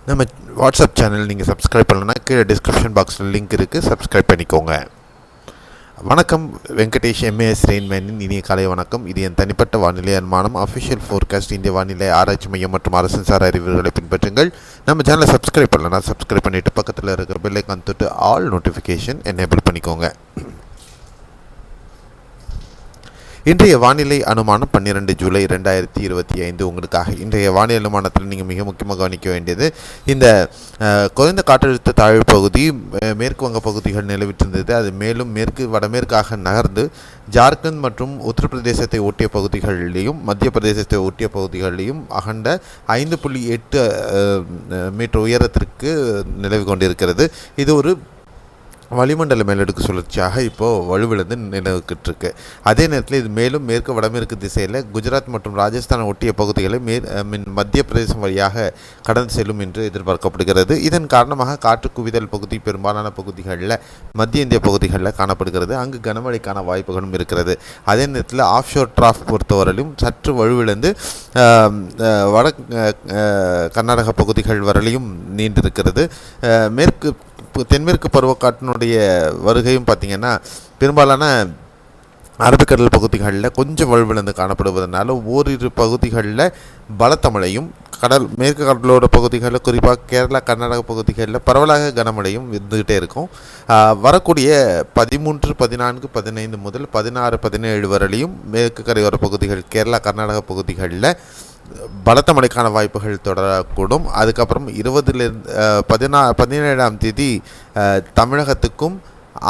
நம்ம WhatsApp channel நீங்கள் subscribe பண்ணலன்னா கீழே டிஸ்கிரிப்ஷன் பாக்ஸில் லிங்க் இருக்குது, சப்ஸ்கிரைப் பண்ணிக்கோங்க. வணக்கம். வெங்கடேஷ் எம்ஏஎஸ் ரெயின்மேனின் இனிய காலை வணக்கம். இது என் தனிப்பட்ட வானிலை அனுமானம். அஃபிஷியல் ஃபோர்காஸ்ட் இந்திய வானிலை ஆராய்ச்சி மையம் மற்றும் அரசுசார் அறிவுகளை பின்பற்றுங்கள். நம்ம சேனலை சப்ஸ்கிரைப் பண்ணலன்னா சப்ஸ்கிரைப் பண்ணிவிட்டு பக்கத்தில் இருக்கிற பெல் ஐகான் தொட்டு ஆல் நோட்டிஃபிகேஷன் எனேபிள் பண்ணிக்கோங்க. இன்றைய வானிலை அனுமானம் 12 ஜூலை 2025 உங்களுக்காக. இன்றைய வானிலை அனுமானத்தில் நீங்கள் மிக முக்கியமாக கவனிக்க வேண்டியது, இந்த குறைந்த காற்றழுத்த தாழ்வு பகுதி மேற்கு வங்க பகுதிகள் நிலவிட்டிருந்தது. அது மேலும் வடமேற்காக நகர்ந்து ஜார்க்கண்ட் மற்றும் உத்தரப்பிரதேசத்தை ஒட்டிய பகுதிகளிலையும் மத்திய பிரதேசத்தை ஒட்டிய பகுதிகளிலையும் அகண்ட 5.8 மீட்டர் உயரத்திற்கு நிலவி கொண்டிருக்கிறது. இது ஒரு வளிமண்டல மேலடுக்கு சுழற்சியாக இப்போது வலுவிழந்து நிலவுக்கிட்டு இருக்கு. அதே நேரத்தில் இது மேலும் மேற்கு வடமேற்கு திசையில் குஜராத் மற்றும் ராஜஸ்தான் ஒட்டிய பகுதிகளை மத்திய பிரதேசம் வழியாக கடந்து செல்லும் என்று எதிர்பார்க்கப்படுகிறது. இதன் காரணமாக காற்று குவிதல் பகுதி பெரும்பாலான பகுதிகளில் மத்திய இந்திய பகுதிகளில் காணப்படுகிறது. அங்கு கனமழைக்கான வாய்ப்புகளும் இருக்கிறது. அதே நேரத்தில் ஆஃப்ஷோர் ட்ராஃப் பொறுத்தவரையிலும் சற்று வலுவிழந்து வட கர்நாடக பகுதிகள் வரையிலும் நீண்டிருக்கிறது. தென்மேற்கு பருவக்காற்றினுடைய வருகையும் பார்த்திங்கன்னா பெரும்பாலான அரபிக்கடல் பகுதிகளில் கொஞ்சம் வலுவிழந்து காணப்படுவதனால ஓரிரு பகுதிகளில் பலத்த மழையும், மேற்கு கடலோர பகுதிகளில் குறிப்பாக கேரளா கர்நாடக பகுதிகளில் பரவலாக கனமழையும் இருந்துகிட்டே இருக்கும். வரக்கூடிய 13, 14, 15 முதல் 16, 17 வரையிலும் மேற்கு கரையோர பகுதிகள் கேரளா கர்நாடக பகுதிகளில் பலத்த மழைக்கான வாய்ப்புகள் தொடரக்கூடும். அதுக்கப்புறம் 17ஆம் தேதி தமிழகத்துக்கும்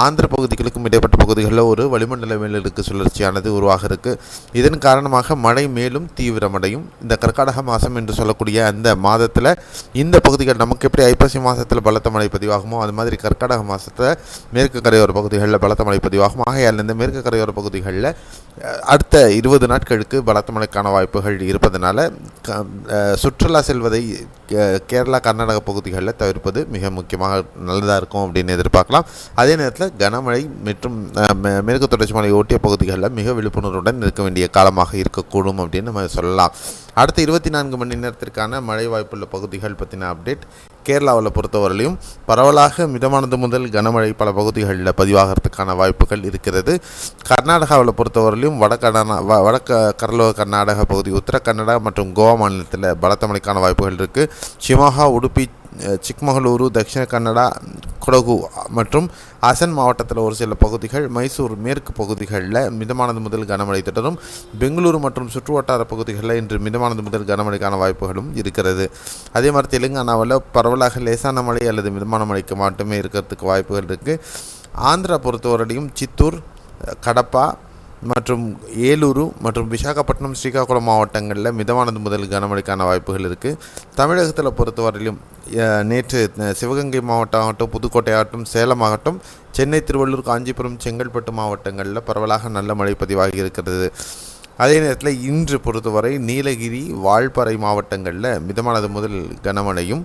ஆந்திர பகுதிகளுக்கும் இடைப்பட்ட பகுதிகளில் ஒரு வளிமண்டல மேலடுக்கு சுழற்சியானது உருவாக இருக்குது. இதன் காரணமாக மழை மேலும் தீவிரமடையும். இந்த கர்நாடக மாதம் என்று சொல்லக்கூடிய அந்த மாதத்தில் இந்த பகுதிகள் நமக்கு எப்படி ஐப்பசி மாதத்தில் பலத்த மழை பதிவாகுமோ அது மாதிரி கர்நாடக மாதத்தில் மேற்கு கரையோர பகுதிகளில் பலத்த மழை பதிவாகும். ஆகையால் இந்த மேற்கு கரையோர பகுதிகளில் அடுத்த 20 நாட்களுக்கு பலத்த மழைக்கான வாய்ப்புகள் இருப்பதனால சுற்றுலா செல்வதை கேரளா கர்நாடக பகுதிகளில் தவிர்ப்பது மிக முக்கியமாக நல்லதாக இருக்கும் அப்படின்னு எதிர்பார்க்கலாம். அதே நேரத்தில் கனமழை மற்றும் மேற்கு தொடர்ச்சி மலை ஒட்டிய பகுதிகளில் மிக விழிப்புணர்வுடன் இருக்க வேண்டிய காலமாக இருக்கக்கூடும் அப்படின்னு நம்ம சொல்லலாம். அடுத்த 24 மணி நேரத்திற்கான மழை வாய்ப்புள்ள பகுதிகள் பற்றின அப்டேட். கேரளாவில் பொறுத்தவரையிலும் பரவலாக மிதமானது முதல் கனமழை பல பகுதிகளில் பதிவாகிறதுக்கான வாய்ப்புகள் இருக்கிறது. கர்நாடகாவில் பொறுத்தவரையிலும் கடலோர கர்நாடக பகுதி, உத்தர கன்னடா மற்றும் கோவா மாநிலத்தில் பலத்த மழைக்கான வாய்ப்புகள் இருக்குது. ஷிமோகா, உடுப்பி, சிக்மகளூரு, தட்சிண கன்னடா, கொடகு மற்றும் அசன் மாவட்டத்தில் ஒரு சில பகுதிகள், மைசூர் மேற்கு பகுதிகளில் மிதமானது முதல் கனமழை தொடரும். பெங்களூரு மற்றும் சுற்றுவட்டார பகுதிகளில் இன்று மிதமானது முதல் கனமழைக்கான வாய்ப்புகளும் இருக்கிறது. அதே மாதிரி தெலுங்கானாவில் பரவலாக லேசான மழை அல்லது மிதமான மழைக்கு மட்டுமே இருக்கிறதுக்கு வாய்ப்புகள் இருக்குது. ஆந்திரா பொறுத்தவரையும் சித்தூர், கடப்பா மற்றும் ஏலூரு மற்றும் விசாகப்பட்டினம், ஸ்ரீகாகுளம் மாவட்டங்களில் மிதமானது முதல் கனமழைக்கான வாய்ப்புகள் இருக்குது. தமிழகத்தில் பொறுத்தவரையிலும் நேற்று சிவகங்கை மாவட்டம் ஆகட்டும், புதுக்கோட்டை ஆகட்டும், சேலம் ஆகட்டும், சென்னை, திருவள்ளூர், காஞ்சிபுரம், செங்கல்பட்டு மாவட்டங்களில் பரவலாக நல்ல மழை பதிவாகி இருக்கிறது. அதே நேரத்தில் இன்று பொறுத்தவரை நீலகிரி, வால்பாறை மாவட்டங்களில் மிதமானது முதல் கனமழையும்,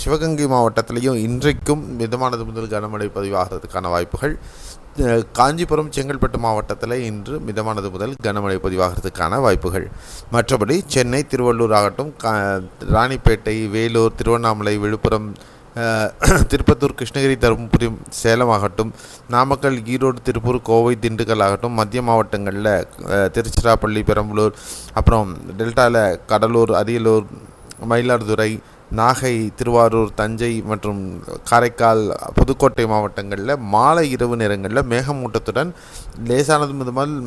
சிவகங்கை மாவட்டத்திலையும் இன்றைக்கும் மிதமானது முதல் கனமழை பதிவாகிறதுக்கான வாய்ப்புகள். காஞ்சிபுரம், செங்கல்பட்டு மாவட்டத்தில் இன்று மிதமானது முதல் கனமழை பதிவாகிறதுக்கான வாய்ப்புகள். மற்றபடி சென்னை, திருவள்ளூர் ஆகட்டும், ராணிப்பேட்டை, வேலூர், திருவண்ணாமலை, விழுப்புரம், திருப்பத்தூர், கிருஷ்ணகிரி, தருமபுரி, சேலம் ஆகட்டும், நாமக்கல், ஈரோடு, திருப்பூர், கோவை, திண்டுக்கல் ஆகட்டும், மத்திய மாவட்டங்களில் திருச்சிராப்பள்ளி, பெரம்பலூர், அப்புறம் டெல்டாவில் கடலூர், அரியலூர், மயிலாடுதுறை, நாகை, திருவாரூர், தஞ்சை மற்றும் காரைக்கால், புதுக்கோட்டை மாவட்டங்களில் மாலை இரவு நேரங்களில் மேகமூட்டத்துடன் லேசானது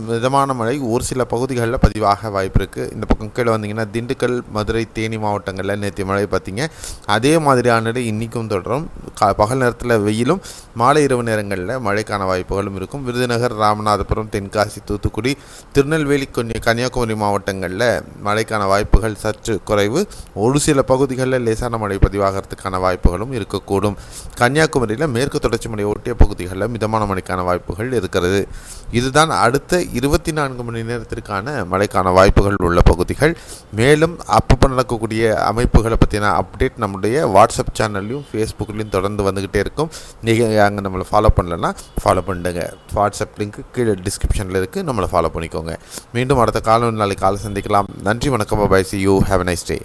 மிதமான மழை ஒரு சில பகுதிகளில் பதிவாக வாய்ப்பு இருக்குது. இந்த பக்கம் கீழே வந்தீங்கன்னா திண்டுக்கல், மதுரை, தேனி மாவட்டங்களில் நேற்று மழை பார்த்தீங்க. அதே மாதிரியான இன்றைக்கும் தொடரும். பகல் நேரத்தில் வெயிலும், மாலை இரவு நேரங்களில் மழைக்கான வாய்ப்புகளும் இருக்கும். விருதுநகர், ராமநாதபுரம், தென்காசி, தூத்துக்குடி, திருநெல்வேலி, கன்னியாகுமரி மாவட்டங்களில் மழைக்கான வாய்ப்புகள் சற்று குறைவு. ஒரு சில பகுதிகளில் லேசான மழை பதிவாகிறதுக்கான வாய்ப்புகளும் இருக்கக்கூடும். கன்னியாகுமரியில் மேற்கு தொடர்ச்சி மலை ஒட்டிய பகுதிகளில் மிதமான மழைக்கான வாய்ப்புகள் இருக்கிறது. இதுதான் அடுத்த 24 மணி நேரத்திற்கான மழைக்கான வாய்ப்புகள் உள்ள பகுதிகள். மேலும் அப்பப்போ நடக்கக்கூடிய அமைப்புகளை பற்றின அப்டேட் நம்முடைய வாட்ஸ்அப் சேனல்லையும் ஃபேஸ்புக்லேயும் தொடர்ந்து வந்துக்கிட்டே இருக்கும். நீங்கள் அங்கே நம்மளை ஃபாலோ பண்ணலன்னா ஃபாலோ பண்ணுங்க. வாட்ஸ்அப் லிங்க் கீழே டிஸ்கிரிப்ஷனில் இருக்குது, நம்மளை ஃபாலோ பண்ணிக்கோங்க. மீண்டும் அடுத்த நாளைக்கு காலை சந்திக்கலாம். நன்றி, வணக்கம், bye, see you, have a nice day.